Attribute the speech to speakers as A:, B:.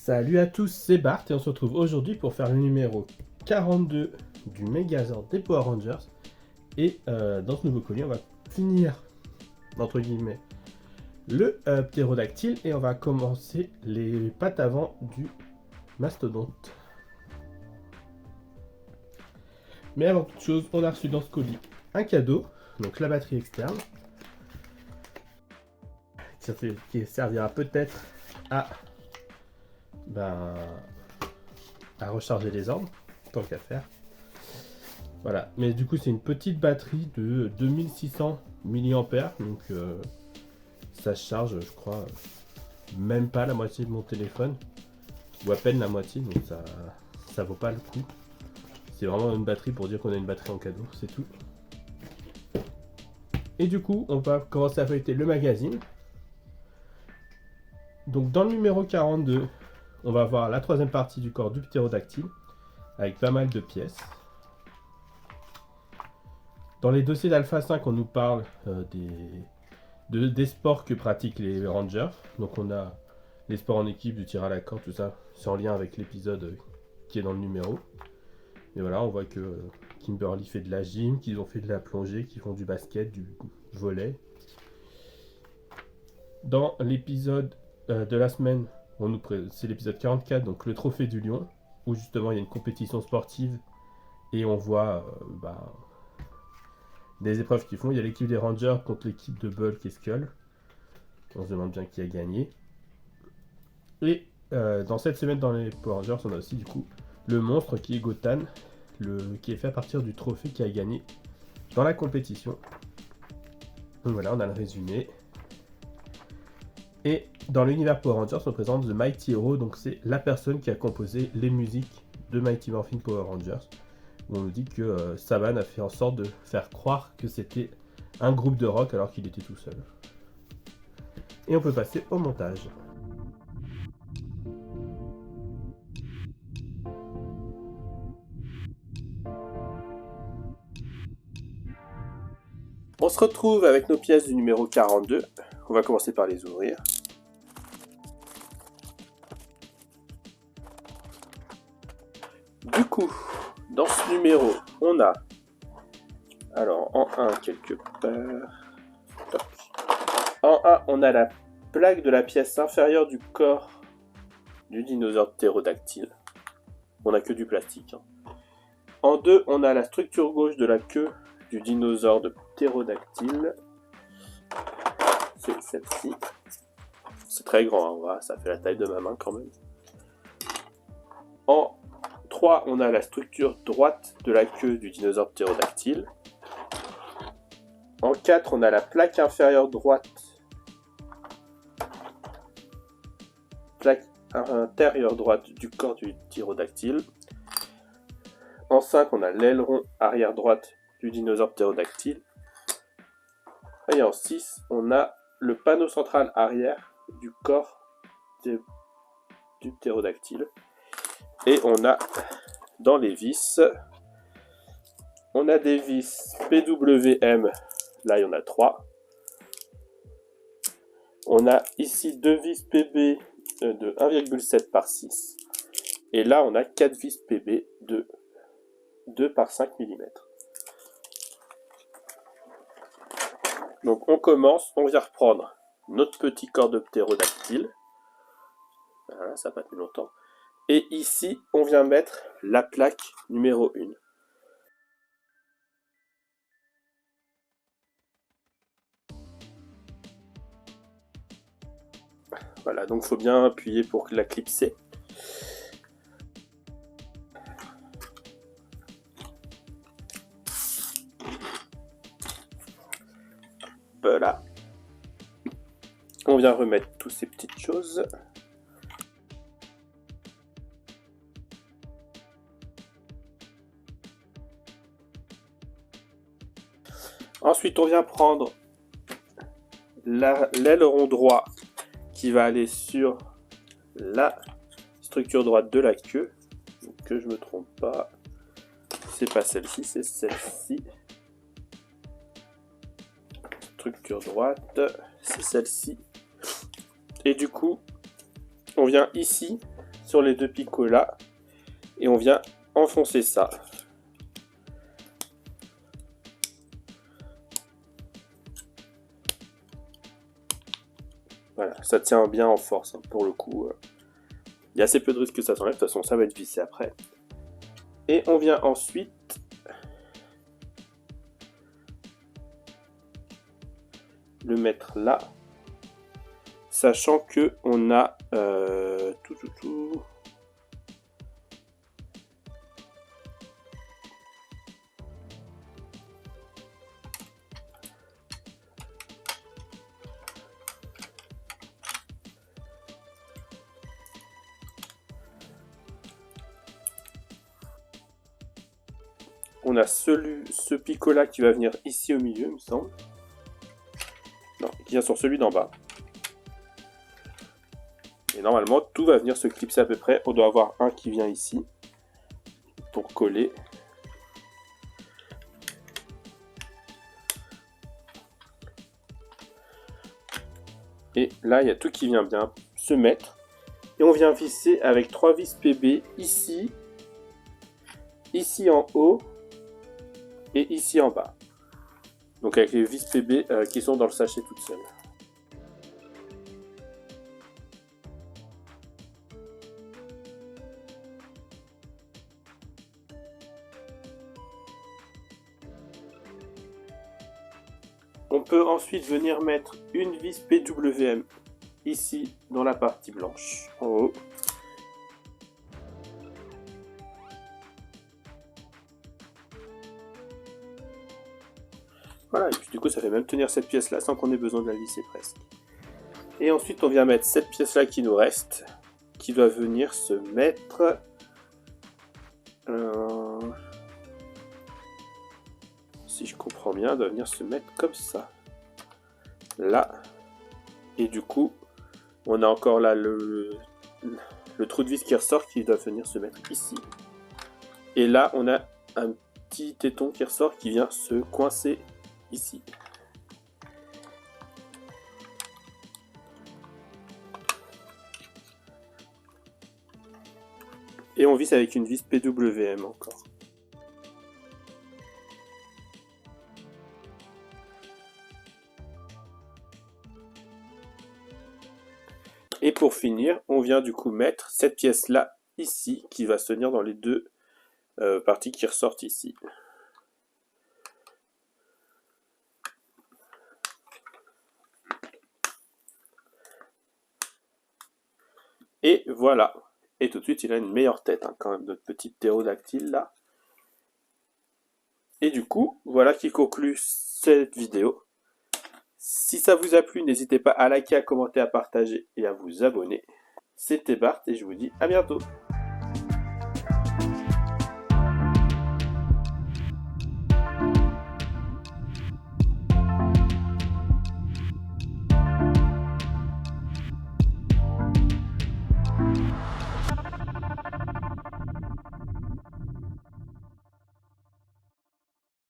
A: Salut à tous, c'est Bart et on se retrouve aujourd'hui pour faire le numéro 42 du Megazord des Power Rangers. Et dans ce nouveau colis, on va finir, entre guillemets, le ptérodactyle et on va commencer les pattes avant du mastodonte. Mais avant toute chose, on a reçu dans ce colis un cadeau, donc la batterie externe, qui servira peut-être à recharger les ordres, tant qu'à faire. Voilà, mais du coup c'est une petite batterie de 2600 mAh, donc ça charge, je crois, même pas la moitié de mon téléphone, ou à peine la moitié, donc ça vaut pas le coup. C'est vraiment une batterie pour dire qu'on a une batterie en cadeau, c'est tout. Et du coup, on va commencer à feuilleter le magazine. Donc dans le numéro 42, on va voir la troisième partie du corps du ptérodactyle, avec pas mal de pièces. Dans les dossiers d'Alpha 5, on nous parle des sports que pratiquent les Rangers. Donc on a les sports en équipe, du tir à la corde, tout ça. C'est en lien avec l'épisode qui est dans le numéro. Et voilà, on voit que Kimberly fait de la gym, qu'ils ont fait de la plongée, qu'ils font du basket, du volley. Dans l'épisode de la semaine, c'est l'épisode 44, donc le trophée du lion, où justement il y a une compétition sportive et on voit des épreuves qu'ils font. Il y a l'équipe des Rangers contre l'équipe de Bulk et Skull. On se demande bien qui a gagné. Et dans cette semaine dans les Power Rangers, on a aussi du coup le monstre qui est Gotan, qui est fait à partir du trophée qui a gagné dans la compétition. Donc voilà, on a le résumé. Et dans l'univers Power Rangers, on présente The Mighty Hero, donc c'est la personne qui a composé les musiques de Mighty Morphin Power Rangers. Où on nous dit que Saban a fait en sorte de faire croire que c'était un groupe de rock alors qu'il était tout seul. Et on peut passer au montage. On se retrouve avec nos pièces du numéro 42. On va commencer par les ouvrir. Du coup, dans ce numéro, on a, alors en 1 quelque part, en 1 on a la plaque de la pièce inférieure du corps du dinosaure ptérodactyle. On n'a que du plastique. En 2, on a la structure gauche de la queue du dinosaure de ptérodactyle. C'est celle-ci. C'est très grand, hein, voilà, ça fait la taille de ma main quand même. En 3, on a la structure droite de la queue du dinosaure ptérodactyle. En 4, on a la plaque inférieure droite. Plaque intérieure droite du corps du ptérodactyle. En 5, on a l'aileron arrière droite du dinosaure ptérodactyle. Et en 6, on a le panneau central arrière du corps du ptérodactyle. Et on a dans les vis, on a des vis PWM, là il y en a 3. On a ici 2 vis PB de 1,7 par 6. Et là on a 4 vis PB de 2 par 5 mm. Donc on commence, on vient reprendre notre petit corps de ptérodactyle. Voilà, ça n'a pas tenu longtemps. Et ici, on vient mettre la plaque numéro 1. Voilà, donc il faut bien appuyer pour la clipser. Voilà. On vient remettre toutes ces petites choses. Ensuite, on vient prendre l'aileron droit qui va aller sur la structure droite de la queue. Donc, que je me trompe pas, c'est pas celle-ci, c'est celle-ci. Structure droite, c'est celle-ci. Et du coup, on vient ici sur les deux picots là et on vient enfoncer ça. Voilà, ça tient bien en force hein, pour le coup. Il y a assez peu de risques que ça s'enlève, de toute façon ça va être vissé après. Et on vient ensuite le mettre là, sachant que on a on a ce picot là qui va venir ici au milieu, il me semble. Non, qui vient sur celui d'en bas. Et normalement, tout va venir se clipser à peu près. On doit avoir un qui vient ici pour coller. Et là, il y a tout qui vient bien se mettre. Et on vient visser avec 3 vis PB ici, ici en haut et ici en bas. Donc avec les vis PB qui sont dans le sachet toutes seules. On peut ensuite venir mettre une vis PWM ici dans la partie blanche en haut. Voilà, et puis du coup ça fait même tenir cette pièce là sans qu'on ait besoin de la visser presque. Et ensuite on vient mettre cette pièce là qui nous reste, qui va venir se mettre si je comprends bien, elle doit venir se mettre comme ça. Là. Et du coup, on a encore là le trou de vis qui ressort qui doit venir se mettre ici. Et là, on a un petit téton qui ressort qui vient se coincer ici. Et on visse avec une vis PWM encore. Et pour finir, on vient du coup mettre cette pièce là ici qui va se tenir dans les deux parties qui ressortent ici. Et voilà. Et tout de suite, il a une meilleure tête hein, quand même, notre petit ptérodactyle là. Et du coup, voilà qui conclut cette vidéo. Si ça vous a plu, n'hésitez pas à liker, à commenter, à partager et à vous abonner. C'était Bart et je vous dis à bientôt.